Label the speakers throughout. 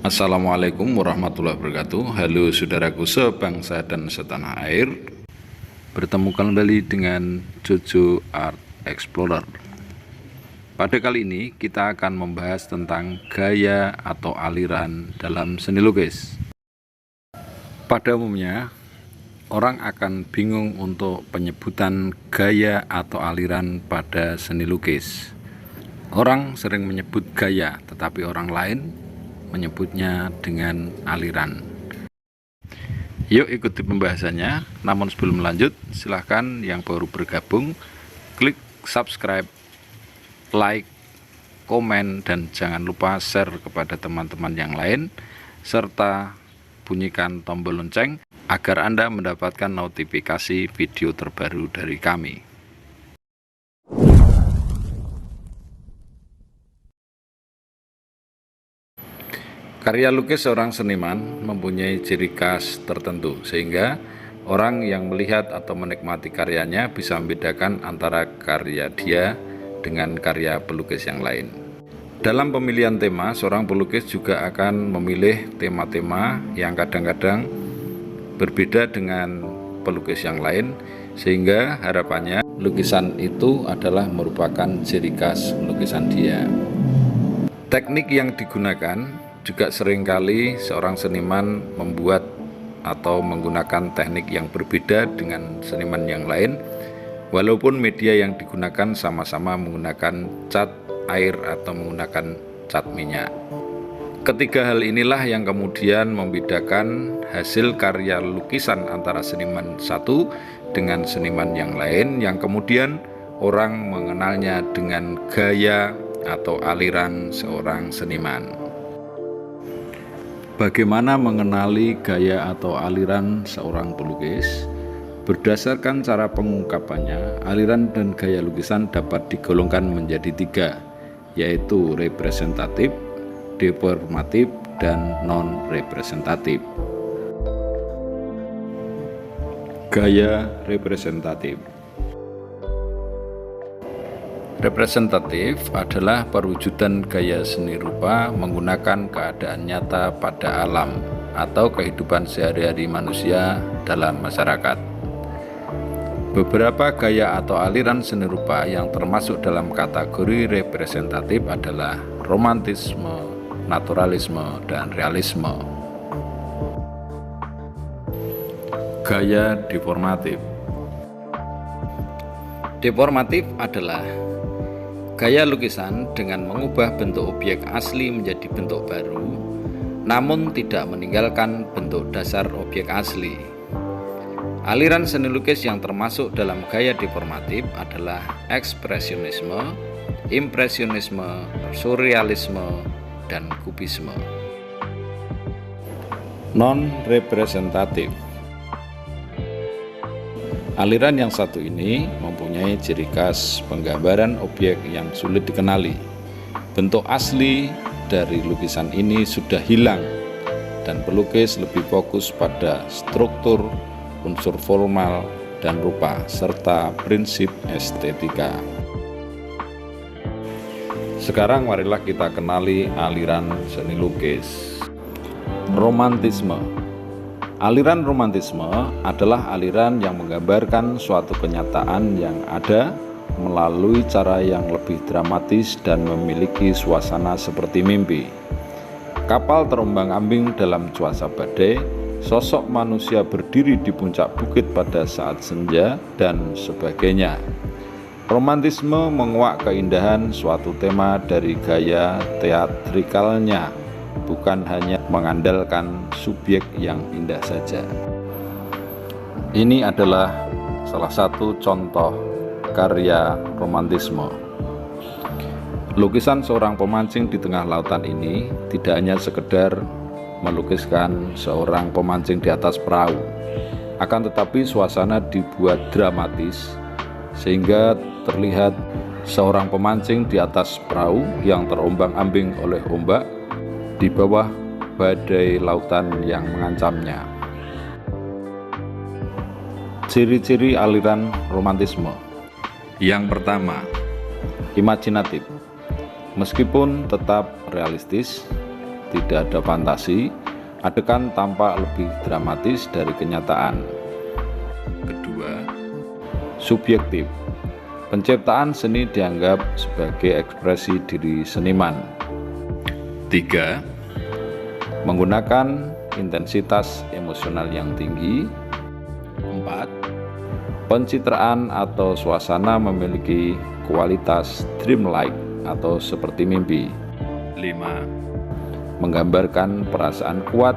Speaker 1: Assalamualaikum warahmatullahi wabarakatuh. Halo saudaraku sebangsa dan setanah air. Bertemu kembali dengan Jojo Art Explorer. Pada kali ini kita akan membahas tentang gaya atau aliran dalam seni lukis. Pada umumnya orang akan bingung untuk penyebutan gaya atau aliran pada seni lukis. Orang sering menyebut gaya, tetapi orang lain menyebutnya dengan aliran. Yuk ikuti pembahasannya. Namun sebelum lanjut, silahkan yang baru bergabung klik subscribe, like, komen, dan jangan lupa share kepada teman-teman yang lain, serta bunyikan tombol lonceng agar Anda mendapatkan notifikasi video terbaru dari kami. Karya lukis seorang seniman mempunyai ciri khas tertentu, sehingga orang yang melihat atau menikmati karyanya bisa membedakan antara karya dia dengan karya pelukis yang lain. Dalam pemilihan tema, seorang pelukis juga akan memilih tema-tema yang kadang-kadang berbeda dengan pelukis yang lain, sehingga harapannya lukisan itu adalah merupakan ciri khas lukisan dia. Teknik yang digunakan juga seringkali seorang seniman membuat atau menggunakan teknik yang berbeda dengan seniman yang lain, walaupun media yang digunakan sama-sama menggunakan cat air atau menggunakan cat minyak. Ketiga hal inilah yang kemudian membedakan hasil karya lukisan antara seniman satu dengan seniman yang lain, yang kemudian orang mengenalnya dengan gaya atau aliran seorang seniman. Bagaimana mengenali gaya atau aliran seorang pelukis? Berdasarkan cara pengungkapannya, aliran dan gaya lukisan dapat digolongkan menjadi tiga, yaitu representatif, deformatif, dan non-representatif. Gaya representatif. Representatif adalah perwujudan gaya seni rupa menggunakan keadaan nyata pada alam atau kehidupan sehari-hari manusia dalam masyarakat. Beberapa gaya atau aliran seni rupa yang termasuk dalam kategori representatif adalah romantisme, naturalisme, dan realisme. Gaya deformatif. Deformatif adalah gaya lukisan dengan mengubah bentuk objek asli menjadi bentuk baru, namun tidak meninggalkan bentuk dasar objek asli. Aliran seni lukis yang termasuk dalam gaya deformatif adalah ekspresionisme, impresionisme, surrealisme, dan kubisme. Non-representatif. Aliran yang satu ini mempunyai ciri khas penggambaran objek yang sulit dikenali. Bentuk asli dari lukisan ini sudah hilang dan pelukis lebih fokus pada struktur, unsur formal, dan rupa, serta prinsip estetika. Sekarang marilah kita kenali aliran seni lukis. Romantisme. Aliran romantisme adalah aliran yang menggambarkan suatu kenyataan yang ada melalui cara yang lebih dramatis dan memiliki suasana seperti mimpi. Kapal terombang-ambing dalam cuaca badai, sosok manusia berdiri di puncak bukit pada saat senja, dan sebagainya. Romantisme menguak keindahan suatu tema dari gaya teatrikalnya, bukan hanya mengandalkan subjek yang indah saja. Ini adalah salah satu contoh karya romantisme. Lukisan seorang pemancing di tengah lautan ini tidak hanya sekedar melukiskan seorang pemancing di atas perahu, akan tetapi suasana dibuat dramatis sehingga terlihat seorang pemancing di atas perahu yang terombang-ambing oleh ombak di bawah badai lautan yang mengancamnya. Ciri-ciri aliran romantisme. Yang pertama, imajinatif. Meskipun tetap realistis, tidak ada fantasi, adegan tampak lebih dramatis dari kenyataan. Kedua, subjektif. Penciptaan seni dianggap sebagai ekspresi diri seniman. 3. Menggunakan intensitas emosional yang tinggi. 4. Pencitraan atau suasana memiliki kualitas dreamlike atau seperti mimpi. 5. Menggambarkan perasaan kuat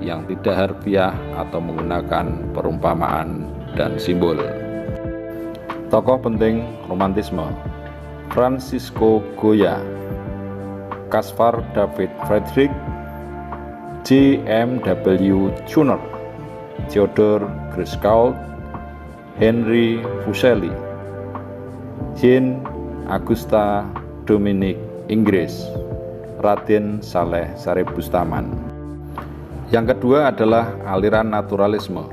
Speaker 1: yang tidak harfiah atau menggunakan perumpamaan dan simbol. Tokoh penting romantisme: Francisco Goya, Caspar David Friedrich, J.M.W. Turner, Theodore Greiskau, Henry Fuseli, Jean Augusta Dominic Inggris, Raden Saleh Sarip Bustaman. Yang kedua adalah aliran naturalisme.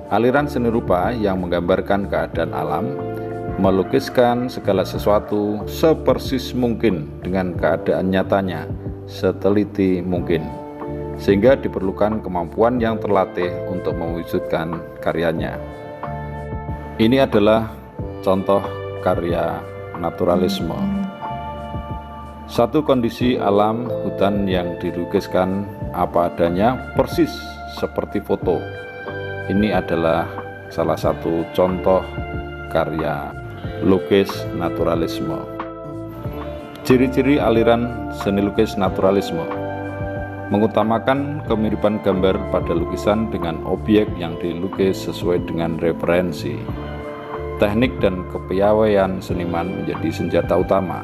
Speaker 1: Aliran seni rupa yang menggambarkan keadaan alam, melukiskan segala sesuatu sepersis mungkin dengan keadaan nyatanya, seteliti mungkin, sehingga diperlukan kemampuan yang terlatih untuk mewujudkan karyanya. Ini adalah contoh karya naturalisme. Satu kondisi alam hutan yang dilukiskan apa adanya, persis seperti foto. Ini adalah salah satu contoh karya lukis naturalisme. Ciri-ciri aliran seni lukis naturalisme: mengutamakan kemiripan gambar pada lukisan dengan objek yang dilukis sesuai dengan referensi. Teknik dan kepiawaian seniman menjadi senjata utama.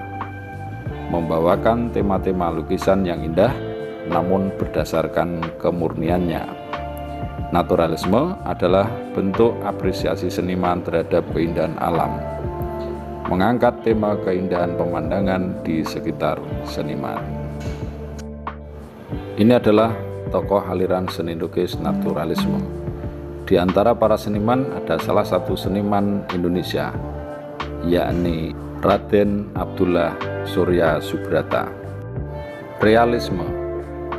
Speaker 1: Membawakan tema-tema lukisan yang indah namun berdasarkan kemurniannya. Naturalisme adalah bentuk apresiasi seniman terhadap keindahan alam, mengangkat tema keindahan pemandangan di sekitar seniman. Ini adalah tokoh aliran seni lukis naturalisme. Di antara para seniman ada salah satu seniman Indonesia, yakni Raden Abdullah Surya Subrata. Realisme.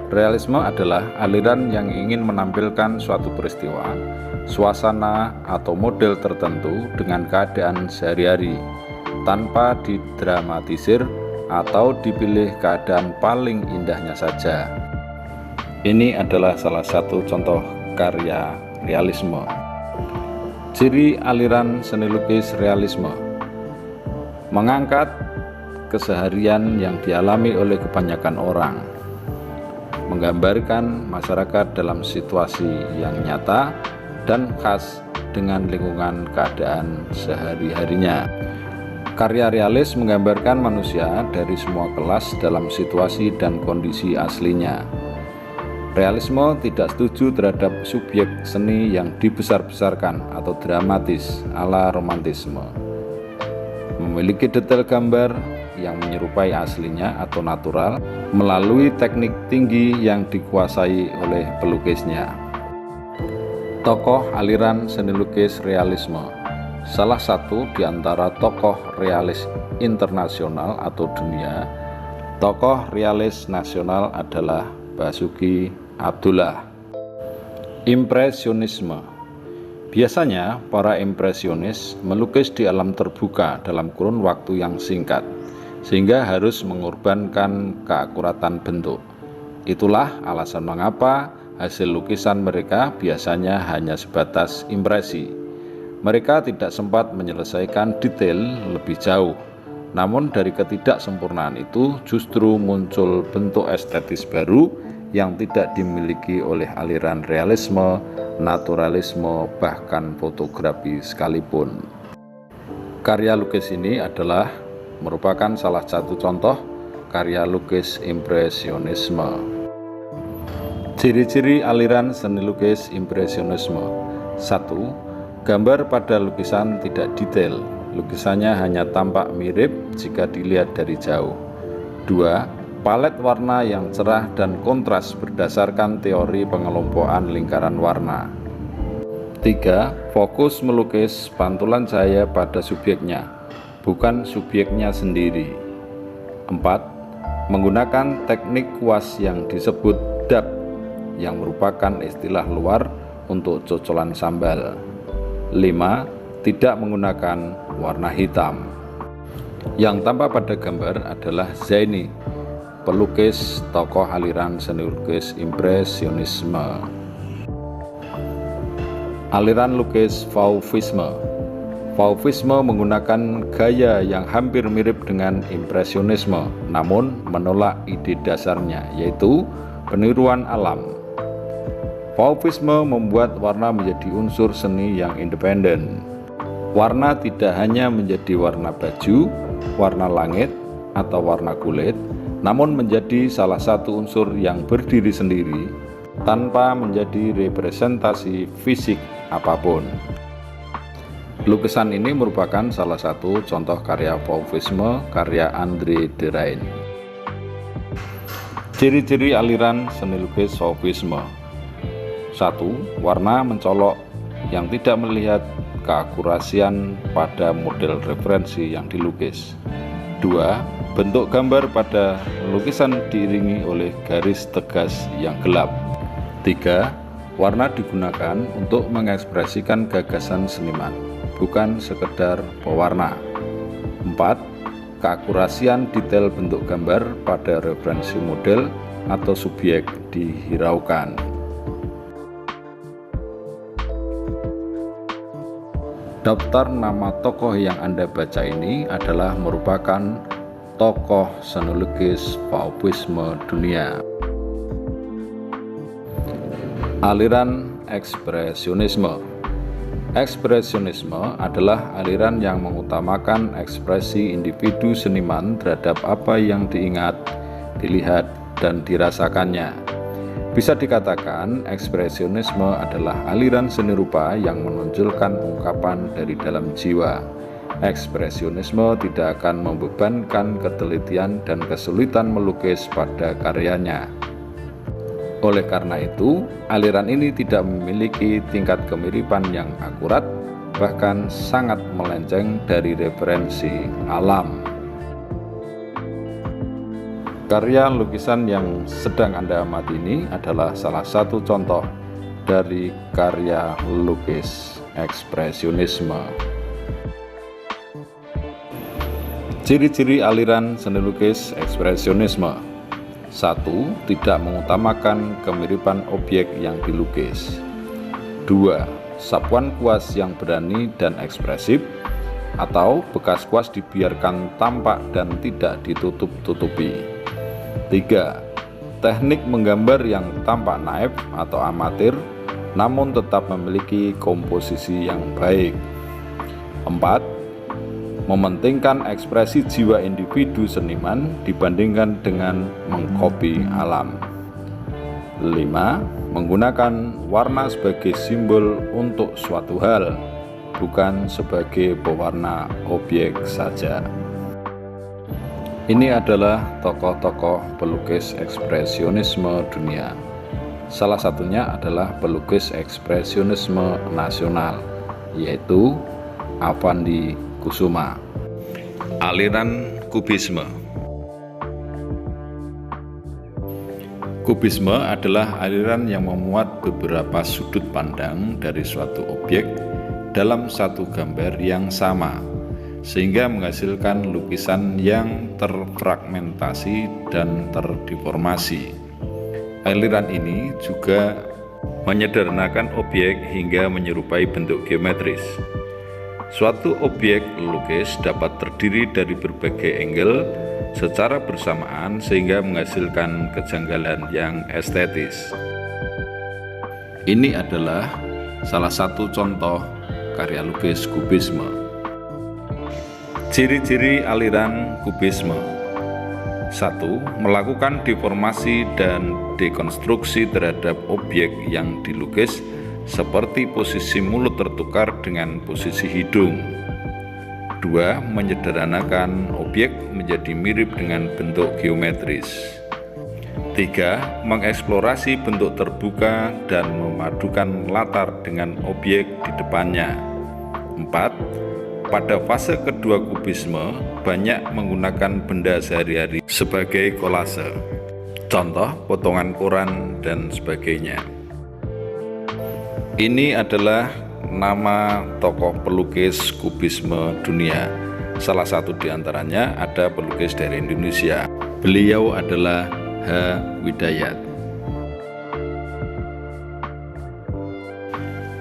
Speaker 1: Realisme adalah aliran yang ingin menampilkan suatu peristiwa, suasana, atau model tertentu dengan keadaan sehari-hari, tanpa didramatisir atau dipilih keadaan paling indahnya saja. Ini adalah salah satu contoh karya realisme. Ciri aliran seni lukis realisme: mengangkat keseharian yang dialami oleh kebanyakan orang, menggambarkan masyarakat dalam situasi yang nyata dan khas dengan lingkungan keadaan sehari-harinya. Karya realis menggambarkan manusia dari semua kelas dalam situasi dan kondisi aslinya. Realisme tidak setuju terhadap subjek seni yang dibesar-besarkan atau dramatis ala romantisme. Memiliki detail gambar yang menyerupai aslinya atau natural melalui teknik tinggi yang dikuasai oleh pelukisnya. Tokoh aliran seni lukis realisme. Salah satu di antara tokoh realis internasional atau dunia, tokoh realis nasional adalah Basuki Abdullah. Impresionisme. Biasanya para impresionis melukis di alam terbuka dalam kurun waktu yang singkat, sehingga harus mengorbankan keakuratan bentuk. Itulah alasan mengapa hasil lukisan mereka biasanya hanya sebatas impresi. Mereka tidak sempat menyelesaikan detail lebih jauh. Namun dari ketidaksempurnaan itu justru muncul bentuk estetis baru yang tidak dimiliki oleh aliran realisme, naturalisme, bahkan fotografi sekalipun. Karya lukis ini adalah merupakan salah satu contoh karya lukis impresionisme. Ciri-ciri aliran seni lukis impresionisme: 1. Gambar pada lukisan tidak detail. Lukisannya hanya tampak mirip jika dilihat dari jauh. 2. Palet warna yang cerah dan kontras berdasarkan teori pengelompokan lingkaran warna. 3. Fokus melukis pantulan cahaya pada subjeknya, bukan subjeknya sendiri. 4. menggunakan teknik kuas yang disebut dab, yang merupakan istilah luar untuk cocolan sambal. 5. Tidak menggunakan warna hitam. Yang tampak pada gambar adalah Zaini, pelukis tokoh aliran seni lukis impresionisme. Aliran lukis Fauvisme. Fauvisme menggunakan gaya yang hampir mirip dengan impresionisme, namun menolak ide dasarnya, yaitu peniruan alam. Fauvisme membuat warna menjadi unsur seni yang independen. Warna tidak hanya menjadi warna baju, warna langit, atau warna kulit, namun menjadi salah satu unsur yang berdiri sendiri tanpa menjadi representasi fisik apapun. Lukisan ini merupakan salah satu contoh karya Fauvisme karya André Derain. Ciri-ciri aliran seni lukis Fauvisme. 1. Warna mencolok yang tidak melihat keakurasian pada model referensi yang dilukis. 2. Bentuk gambar pada lukisan diiringi oleh garis tegas yang gelap. 3. Warna digunakan untuk mengekspresikan gagasan seniman, bukan sekedar pewarna. 4. Keakurasian detail bentuk gambar pada referensi model atau subjek dihiraukan. Daftar nama tokoh yang Anda baca ini adalah merupakan tokoh seni lukis Fauvisme dunia. Aliran ekspresionisme. Ekspresionisme adalah aliran yang mengutamakan ekspresi individu seniman terhadap apa yang diingat, dilihat, dan dirasakannya. Bisa dikatakan ekspresionisme adalah aliran seni rupa yang menonjolkan ungkapan dari dalam jiwa. Ekspresionisme tidak akan membebankan ketelitian dan kesulitan melukis pada karyanya. Oleh karena itu, aliran ini tidak memiliki tingkat kemiripan yang akurat, bahkan sangat melenceng dari referensi alam. Karya lukisan yang sedang Anda amati ini adalah salah satu contoh dari karya lukis ekspresionisme. Ciri-ciri aliran seni lukis ekspresionisme. 1. Tidak mengutamakan kemiripan objek yang dilukis. 2. Sapuan kuas yang berani dan ekspresif, atau bekas kuas dibiarkan tampak dan tidak ditutup-tutupi. 3. Teknik menggambar yang tampak naif atau amatir, namun tetap memiliki komposisi yang baik. 4. Mementingkan ekspresi jiwa individu seniman dibandingkan dengan mengkopi alam. 5. Menggunakan warna sebagai simbol untuk suatu hal, bukan sebagai pewarna objek saja. Ini adalah tokoh-tokoh pelukis ekspresionisme dunia. Salah satunya adalah pelukis ekspresionisme nasional, yaitu Avandi Kusuma. Aliran Kubisme. Kubisme adalah aliran yang memuat beberapa sudut pandang dari suatu objek dalam satu gambar yang sama, sehingga menghasilkan lukisan yang terfragmentasi dan terdeformasi. Aliran ini juga menyederhanakan objek hingga menyerupai bentuk geometris. Suatu objek lukis dapat terdiri dari berbagai angle secara bersamaan sehingga menghasilkan kejanggalan yang estetis. Ini adalah salah satu contoh karya lukis kubisme. Ciri-ciri aliran kubisme. 1. Melakukan deformasi dan dekonstruksi terhadap objek yang dilukis, seperti posisi mulut tertukar dengan posisi hidung. 2. Menyederhanakan objek menjadi mirip dengan bentuk geometris. 3. Mengeksplorasi bentuk terbuka dan memadukan latar dengan objek di depannya. 4. Pada fase kedua kubisme, banyak menggunakan benda sehari-hari sebagai kolase. Contoh, potongan koran dan sebagainya. Ini adalah nama tokoh pelukis kubisme dunia. Salah satu di antaranya ada pelukis dari Indonesia. Beliau adalah H. Widayat.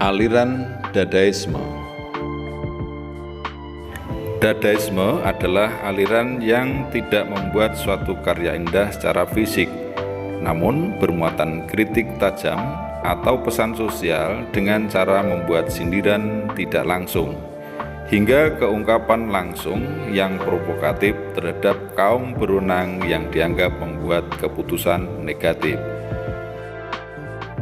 Speaker 1: Aliran Dadaisme. Dadaisme adalah aliran yang tidak membuat suatu karya indah secara fisik, namun bermuatan kritik tajam atau pesan sosial dengan cara membuat sindiran tidak langsung, hingga keungkapan langsung yang provokatif terhadap kaum berwenang yang dianggap membuat keputusan negatif.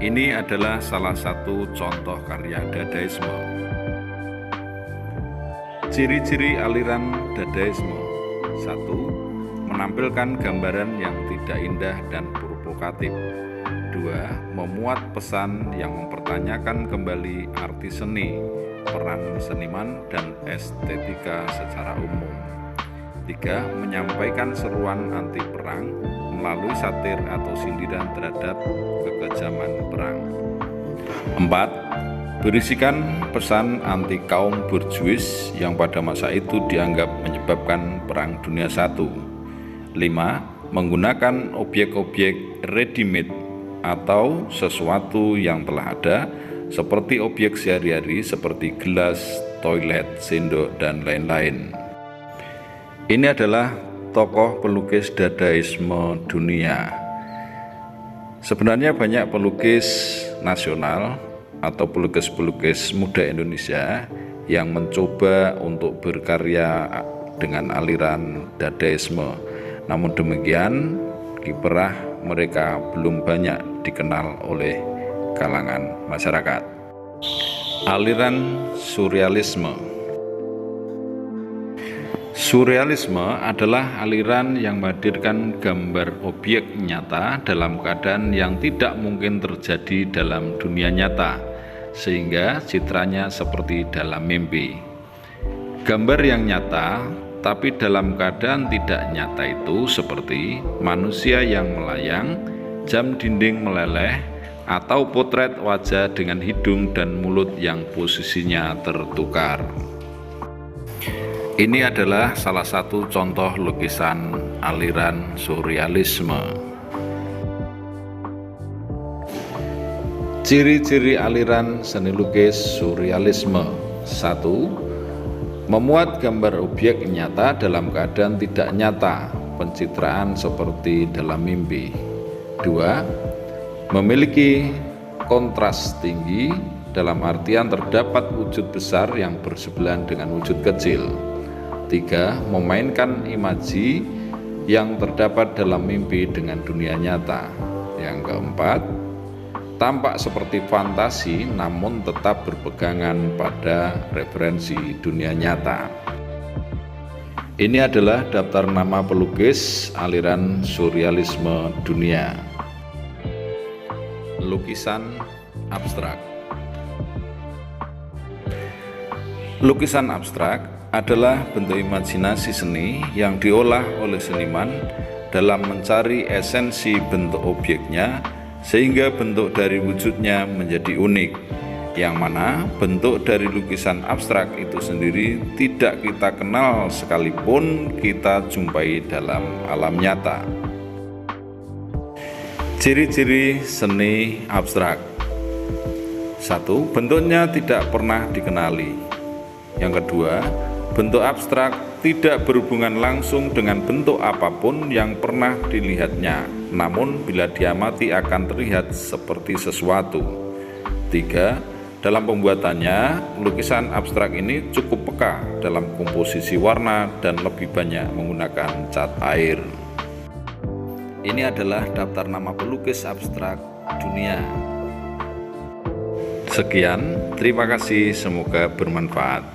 Speaker 1: Ini adalah salah satu contoh karya Dadaisme. Ciri-ciri aliran Dadaisme. 1. Menampilkan gambaran yang tidak indah dan provokatif. 2. Memuat pesan yang mempertanyakan kembali arti seni, peran seniman, dan estetika secara umum. 3. Menyampaikan seruan anti perang melalui satir atau sindiran terhadap kekejaman perang. 4. Berisikan pesan anti kaum borjuis yang pada masa itu dianggap menyebabkan Perang Dunia I. 5. Menggunakan objek-objek ready-made atau sesuatu yang telah ada, seperti objek sehari-hari seperti gelas, toilet, sendok, dan lain-lain. Ini adalah tokoh pelukis Dadaisme dunia. Sebenarnya banyak pelukis nasional atau pelukis-pelukis muda Indonesia yang mencoba untuk berkarya dengan aliran Dadaisme. Namun demikian, kiprah mereka belum banyak dikenal oleh kalangan masyarakat. Aliran Surrealisme. Surrealisme adalah aliran yang menghadirkan gambar objek nyata dalam keadaan yang tidak mungkin terjadi dalam dunia nyata, sehingga citranya seperti dalam mimpi. Gambar yang nyata tapi dalam keadaan tidak nyata itu seperti manusia yang melayang, jam dinding meleleh, atau potret wajah dengan hidung dan mulut yang posisinya tertukar. Ini adalah salah satu contoh lukisan aliran surrealisme. Ciri-ciri aliran seni lukis surrealisme. 1. Memuat gambar objek nyata dalam keadaan tidak nyata, pencitraan seperti dalam mimpi. 2. Memiliki kontras tinggi, dalam artian terdapat wujud besar yang bersebelahan dengan wujud kecil. 3. Memainkan imaji yang terdapat dalam mimpi dengan dunia nyata. Yang keempat, tampak seperti fantasi namun tetap berpegangan pada referensi dunia nyata. Ini adalah daftar nama pelukis aliran surrealisme dunia. Lukisan abstrak. Lukisan abstrak adalah bentuk imajinasi seni yang diolah oleh seniman dalam mencari esensi bentuk objeknya sehingga bentuk dari wujudnya menjadi unik, yang mana bentuk dari lukisan abstrak itu sendiri tidak kita kenal sekalipun kita jumpai dalam alam nyata. Ciri-ciri seni abstrak. 1. Bentuknya tidak pernah dikenali. Yang kedua, bentuk abstrak tidak berhubungan langsung dengan bentuk apapun yang pernah dilihatnya, namun bila diamati akan terlihat seperti sesuatu. 3. Dalam pembuatannya, lukisan abstrak ini cukup peka dalam komposisi warna dan lebih banyak menggunakan cat air. Ini adalah daftar nama pelukis abstrak dunia. Sekian, terima kasih, semoga bermanfaat.